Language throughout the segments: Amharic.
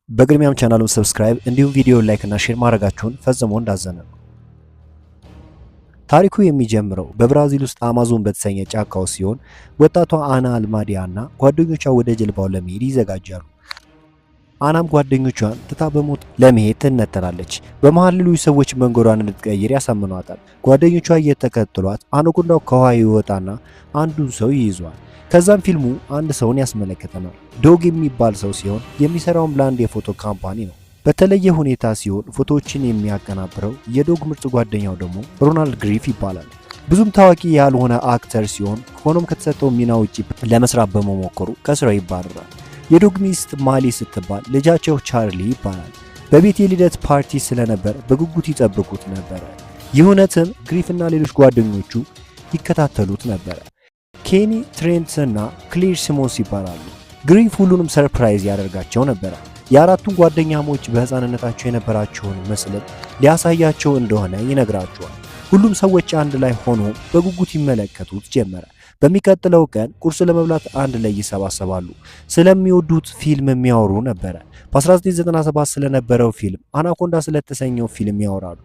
በቅድሚያም ቻናሉን ሰብስክራይብ እንዲሁም ቪዲዮ ላይክ እና ሼር ማድረጋችሁን ፈጽሞ እንዳዘነ ነው። ታሪኩ የሚጀምረው በብራዚል ውስጥ አማዞን በተሰኘ ጫካ ውስጥ ሲሆን ወጣቷ አና አልማዲያ እና ጓደኞቿ ወደ ጀልባው ለመሄድ ይዘጋጃሉ። አናም ጓደኞቿን ትታ በሞት ለመሄድ ትነተናለች። በመሃል ሌሎች ሰዎች መንገዷን እንድትቀይር ያሳምኗታል። ጓደኞቿ እየተከተሏት አናኮንዳው ከውሃ ይወጣና አንዱን ሰው ይይዟል። ከዛም ፊልሙ አንድ ሰውን ያስመለክተናል። ዶግ የሚባል ሰው ሲሆን የሚሰራውም ለአንድ የፎቶ ካምፓኒ ነው። በተለየ ሁኔታ ሲሆን ፎቶዎችን የሚያቀናብረው የዶግ ምርጥ ጓደኛው ደግሞ ሮናልድ ግሪፍ ይባላል። ብዙም ታዋቂ ያልሆነ አክተር ሲሆን ሆኖም ከተሰጠው ሚና ውጪ ለመስራት በመሞከሩ ከስራው ይባረራል። የዶግ ሚስት ማሊ ስትባል ልጃቸው ቻርሊ ይባላል። በቤት የልደት ፓርቲ ስለነበር በጉጉት ይጠብቁት ነበረ። ይህ እውነትም ግሪፍና ሌሎች ጓደኞቹ ይከታተሉት ነበረ። ኬኒ፣ ትሬንት እና ክሌር ሲሞንስ ይባላሉ። ግሪፍ ሁሉንም ሰርፕራይዝ ያደርጋቸው ነበረ። የአራቱን ጓደኛሞች በህፃንነታቸው የነበራቸውን ምስል ሊያሳያቸው እንደሆነ ይነግራቸዋል። ሁሉም ሰዎች አንድ ላይ ሆኖ በጉጉት ይመለከቱት ጀመረ። በሚቀጥለው ቀን ቁርስ ለመብላት አንድ ላይ ይሰባሰባሉ። ስለሚወዱት ፊልም የሚያወሩ ነበረ። በ1997 ስለነበረው ፊልም አናኮንዳ ስለተሰኘው ፊልም ያወራሉ።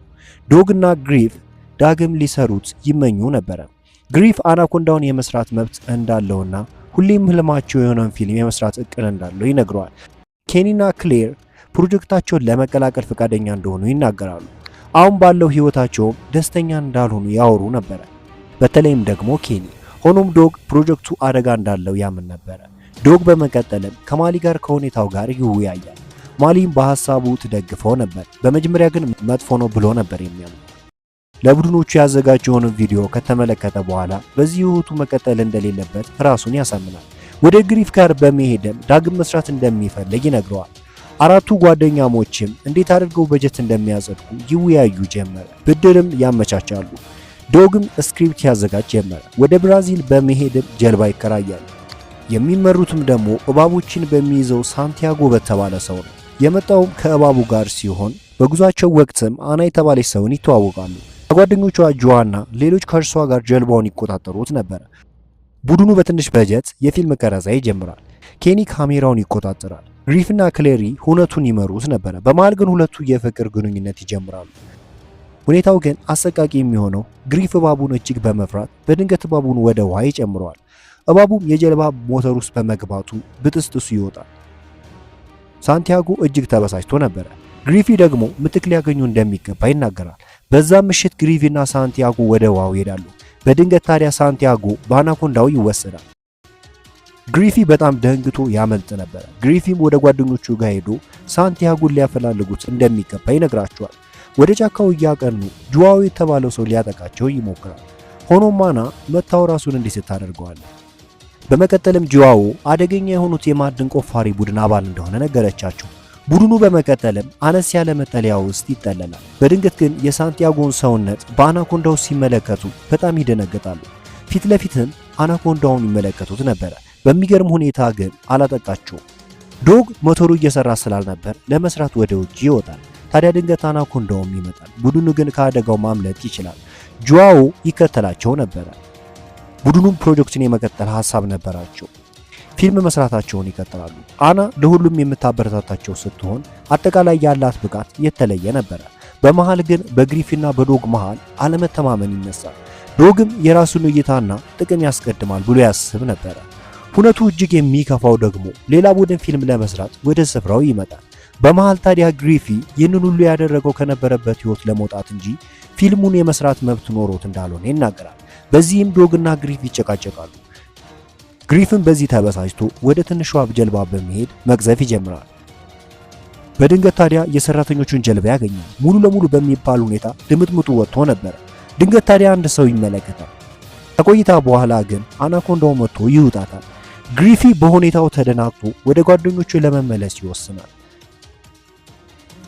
ዶግ እና ግሪፍ ዳግም ሊሰሩት ይመኙ ነበረ። ግሪፍ አናኮንዳውን የመስራት መብት እንዳለውና ሁሌም ህልማቸው የሆነውን ፊልም የመስራት እቅድ እንዳለው ይነግረዋል። ኬኒና ክሌር ፕሮጀክታቸውን ለመቀላቀል ፈቃደኛ እንደሆኑ ይናገራሉ። አሁን ባለው ህይወታቸውም ደስተኛ እንዳልሆኑ ያወሩ ነበረ። በተለይም ደግሞ ኬኒ። ሆኖም ዶግ ፕሮጀክቱ አደጋ እንዳለው ያምን ነበረ። ዶግ በመቀጠልም ከማሊ ጋር ከሁኔታው ጋር ይወያያል። ማሊም በሐሳቡ ትደግፈው ነበር። በመጀመሪያ ግን መጥፎ ነው ብሎ ነበር የሚያምነው። ለቡድኖቹ ያዘጋጀውን ቪዲዮ ከተመለከተ በኋላ በዚህ ህይወቱ መቀጠል እንደሌለበት ራሱን ያሳምናል። ወደ ግሪፍ ጋር በመሄድም ዳግም መስራት እንደሚፈልግ ይነግረዋል። አራቱ ጓደኛሞችም እንዴት አድርገው በጀት እንደሚያጸድቁ ይወያዩ ጀመረ። ብድርም ያመቻቻሉ። ዶግም ስክሪፕት ያዘጋጅ ጀመረ። ወደ ብራዚል በመሄድም ጀልባ ይከራያሉ። የሚመሩትም ደግሞ እባቦችን በሚይዘው ሳንቲያጎ በተባለ ሰው ነው። የመጣውም ከእባቡ ጋር ሲሆን በጉዟቸው ወቅትም አና የተባለች ሰውን ይተዋወቃሉ። ከጓደኞቿ ጆዋና ሌሎች ከእርሷ ጋር ጀልባውን ይቆጣጠሩት ነበር። ቡድኑ በትንሽ በጀት የፊልም ቀረጻ ይጀምራል። ኬኒ ካሜራውን ይቆጣጠራል። ግሪፍና ክሌሪ ሁነቱን ይመሩት ነበር። በመሃል ግን ሁለቱ የፍቅር ግንኙነት ይጀምራሉ። ሁኔታው ግን አሰቃቂ የሚሆነው ግሪፍ እባቡን እጅግ በመፍራት በድንገት እባቡን ወደ ውሃ ይጨምረዋል። እባቡም የጀልባ ሞተር ውስጥ በመግባቱ ብጥስጥሱ ይወጣል። ሳንቲያጎ እጅግ ተበሳጭቶ ነበረ። ግሪፊ ደግሞ ምትክ ሊያገኙ እንደሚገባ ይናገራል። በዛም ምሽት ግሪፊና ሳንቲያጎ ወደ ውሃው ይሄዳሉ። በድንገት ታዲያ ሳንቲያጎ በአናኮንዳው ይወሰዳል። ግሪፊ በጣም ደንግጦ ያመልጥ ነበር። ግሪፊም ወደ ጓደኞቹ ጋር ሄዶ ሳንቲያጎን ሊያፈላልጉት እንደሚገባ ይነግራቸዋል። ወደ ጫካው እያቀኑ ጆዋው የተባለው ሰው ሊያጠቃቸው ይሞክራል። ሆኖም አና መታው ራሱን እንዲስት ታደርገዋለች። በመቀጠልም ጆዋው አደገኛ የሆኑት የማዕድን ቆፋሪ ቡድን አባል እንደሆነ ነገረቻቸው። ቡድኑ በመቀጠልም አነስ ያለ መጠለያ ውስጥ ይጠለላል። በድንገት ግን የሳንቲያጎን ሰውነት በአናኮንዳው ሲመለከቱ በጣም ይደነግጣሉ። ፊት ለፊትም አናኮንዳውን ይመለከቱት ነበረ። በሚገርም ሁኔታ ግን አላጠቃቸውም። ዶግ ሞተሩ እየሰራ ስላልነበር ለመስራት ወደ ውጭ ይወጣል። ታዲያ ድንገት አናኮንዳውም ይመጣል። ቡድኑ ግን ከአደጋው ማምለጥ ይችላል። ጆዋው ይከተላቸው ነበረ። ቡድኑም ፕሮጀክቱን የመቀጠል ሐሳብ ነበራቸው። ፊልም መስራታቸውን ይቀጥላሉ። አና ለሁሉም የምታበረታታቸው ስትሆን አጠቃላይ ያላት ብቃት የተለየ ነበረ። በመሃል ግን በግሪፍና በዶግ መሃል አለመተማመን ይነሳል። ዶግም የራሱን እይታና ጥቅም ያስቀድማል ብሎ ያስብ ነበረ። ሁነቱ እጅግ የሚከፋው ደግሞ ሌላ ቡድን ፊልም ለመስራት ወደ ስፍራው ይመጣል። በመሃል ታዲያ ግሪፊ ይህንን ሁሉ ያደረገው ከነበረበት ህይወት ለመውጣት እንጂ ፊልሙን የመስራት መብት ኖሮት እንዳልሆነ ይናገራል። በዚህም ዶግና ግሪፍ ይጨቃጨቃሉ። ግሪፍም በዚህ ተበሳጭቶ ወደ ትንሿ ጀልባ በመሄድ መቅዘፍ ይጀምራል። በድንገት ታዲያ የሰራተኞቹን ጀልባ ያገኛል። ሙሉ ለሙሉ በሚባል ሁኔታ ድምጥምጡ ወጥቶ ነበር። ድንገት ታዲያ አንድ ሰው ይመለከታል። ከቆይታ በኋላ ግን አናኮንዳው መጥቶ ይውጣታል። ግሪፊ በሁኔታው ተደናግጦ ወደ ጓደኞቹ ለመመለስ ይወስናል።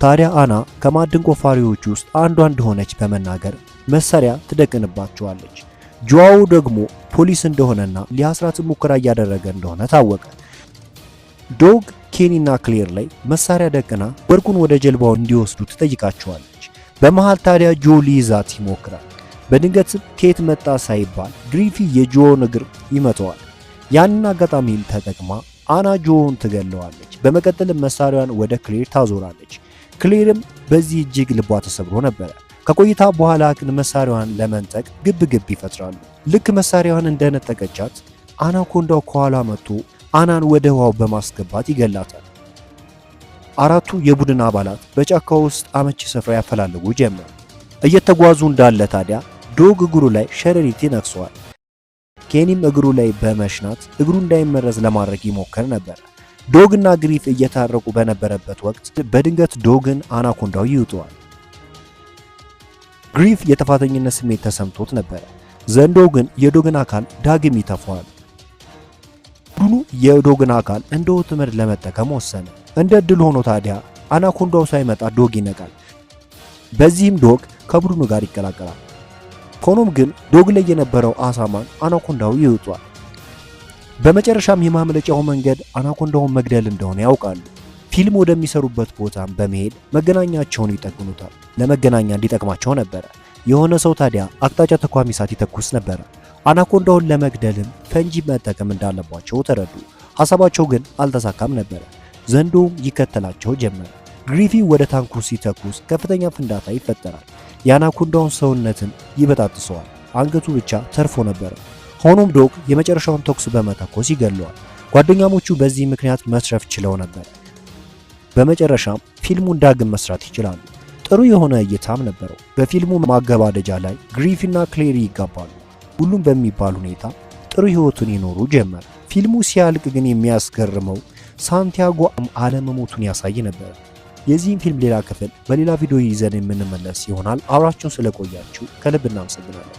ታዲያ አና ከማዕድን ቆፋሪዎች ውስጥ አንዷ እንደሆነች በመናገር መሳሪያ ትደቅንባቸዋለች። ጆዋው ደግሞ ፖሊስ እንደሆነና ሊያስራት ሙከራ እያደረገ እንደሆነ ታወቀ። ዶግ ኬኒና ክሌር ላይ መሳሪያ ደቅና ወርቁን ወደ ጀልባው እንዲወስዱ ትጠይቃቸዋለች። በመሃል ታዲያ ጆ ሊይዛት ይሞክራል። በድንገት ከየት መጣ ሳይባል ግሪፊ የጆውን እግር ይመተዋል። ያንን አጋጣሚም ተጠቅማ አና ጆን ትገለዋለች። በመቀጠልም መሳሪያዋን ወደ ክሌር ታዞራለች። ክሌርም በዚህ እጅግ ልቧ ተሰብሮ ነበረ። ከቆይታ በኋላ ግን መሳሪያዋን ለመንጠቅ ግብ ግብ ይፈጥራሉ። ልክ መሳሪያዋን እንደነጠቀቻት አናኮንዳው ከኋላ መጥቶ አናን ወደ ውሃው በማስገባት ይገላታል። አራቱ የቡድን አባላት በጫካ ውስጥ አመቺ ስፍራ ያፈላልጉ ጀመር። እየተጓዙ እንዳለ ታዲያ ዶግ እግሩ ላይ ሸረሪት ይነክሰዋል። ኬኒም እግሩ ላይ በመሽናት እግሩ እንዳይመረዝ ለማድረግ ይሞክር ነበር። ዶግና ግሪፍ እየታረቁ በነበረበት ወቅት በድንገት ዶግን አናኮንዳው ይውጠዋል። ግሪፍ የጥፋተኝነት ስሜት ተሰምቶት ነበር። ዘንዶ ግን የዶግን አካል ዳግም ይተፋዋል። ቡድኑ የዶግን አካል እንደ ወጥመድ ለመጠቀም ወሰነ። እንደ እድል ሆኖ ታዲያ አናኮንዳው ሳይመጣ ዶግ ይነቃል። በዚህም ዶግ ከቡድኑ ጋር ይቀላቀላል። ሆኖም ግን ዶግ ላይ የነበረው አሳማን አናኮንዳው ይውጧል። በመጨረሻም የማምለጫው መንገድ አናኮንዳውን መግደል እንደሆነ ያውቃሉ። ፊልም ወደሚሰሩበት ቦታም በመሄድ መገናኛቸውን ይጠግኑታል። ለመገናኛ እንዲጠቅማቸው ነበረ። የሆነ ሰው ታዲያ አቅጣጫ ተኳሚ እሳት ይተኩስ ነበረ። አናኮንዳውን ለመግደልም ፈንጂ መጠቀም እንዳለባቸው ተረዱ። ሐሳባቸው ግን አልተሳካም ነበረ። ዘንዶም ይከተላቸው ጀመረ። ግሪፊ ወደ ታንኩ ሲተኩስ ከፍተኛ ፍንዳታ ይፈጠራል። የአናኮንዳውን ሰውነትን ይበጣጥሰዋል። አንገቱ ብቻ ተርፎ ነበር። ሆኖም ዶግ የመጨረሻውን ተኩስ በመተኮስ ይገለዋል። ጓደኛሞቹ በዚህ ምክንያት መትረፍ ችለው ነበር። በመጨረሻም ፊልሙን ዳግም መስራት ይችላሉ። ጥሩ የሆነ እይታም ነበረው። በፊልሙ ማገባደጃ ላይ ግሪፊና ክሌሪ ይጋባሉ። ሁሉም በሚባል ሁኔታ ጥሩ ህይወቱን ይኖሩ ጀመር። ፊልሙ ሲያልቅ ግን የሚያስገርመው ሳንቲያጎ አለመሞቱን ያሳይ ነበር። የዚህን ፊልም ሌላ ክፍል በሌላ ቪዲዮ ይዘን የምንመለስ ይሆናል። አብራችሁን ስለቆያችሁ ከልብ እናመሰግናለን።